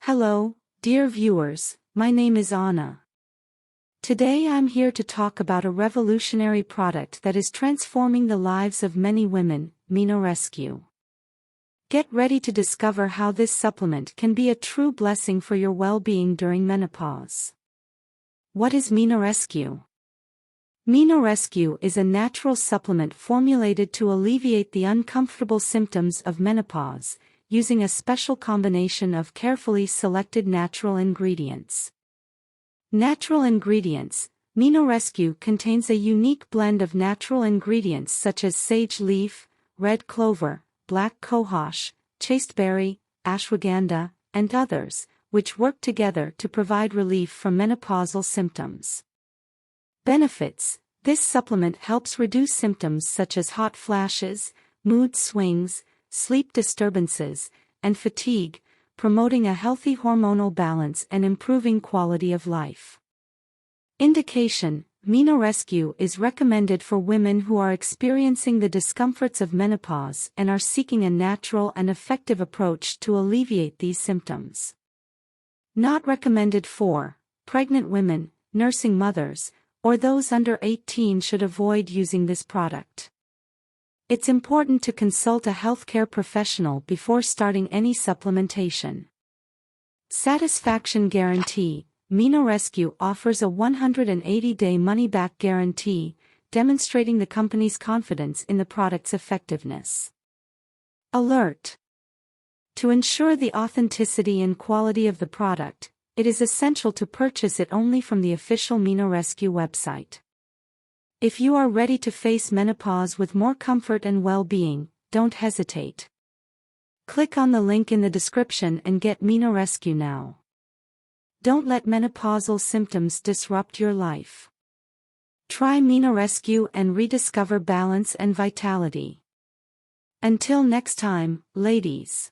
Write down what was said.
Hello, dear viewers, my name is Anna. Today I'm here to talk about a revolutionary product that is transforming the lives of many women, MenoRescue. Get ready to discover how this supplement can be a true blessing for your well-being during menopause. What is MenoRescue? MenoRescue is a natural supplement formulated to alleviate the uncomfortable symptoms of menopause, using a special combination of carefully selected natural ingredients. Natural ingredients. MenoRescue contains a unique blend of natural ingredients such as sage leaf, red clover, black cohosh, chasteberry, ashwagandha, and others, which work together to provide relief from menopausal symptoms. Benefits. This supplement helps reduce symptoms such as hot flashes, mood swings, sleep disturbances, and fatigue, promoting a healthy hormonal balance and improving quality of life. Indication: MenoRescue is recommended for women who are experiencing the discomforts of menopause and are seeking a natural and effective approach to alleviate these symptoms. Not recommended for pregnant women, nursing mothers, or those under 18 should avoid using this product. It's important to consult a healthcare professional before starting any supplementation. Satisfaction guarantee. MenoRescue offers a 180-day money-back guarantee, demonstrating the company's confidence in the product's effectiveness. Alert! To ensure the authenticity and quality of the product, it is essential to purchase it only from the official MenoRescue website. If you are ready to face menopause with more comfort and well-being, don't hesitate. Click on the link in the description and get MenoRescue now. Don't let menopausal symptoms disrupt your life. Try MenoRescue and rediscover balance and vitality. Until next time, ladies.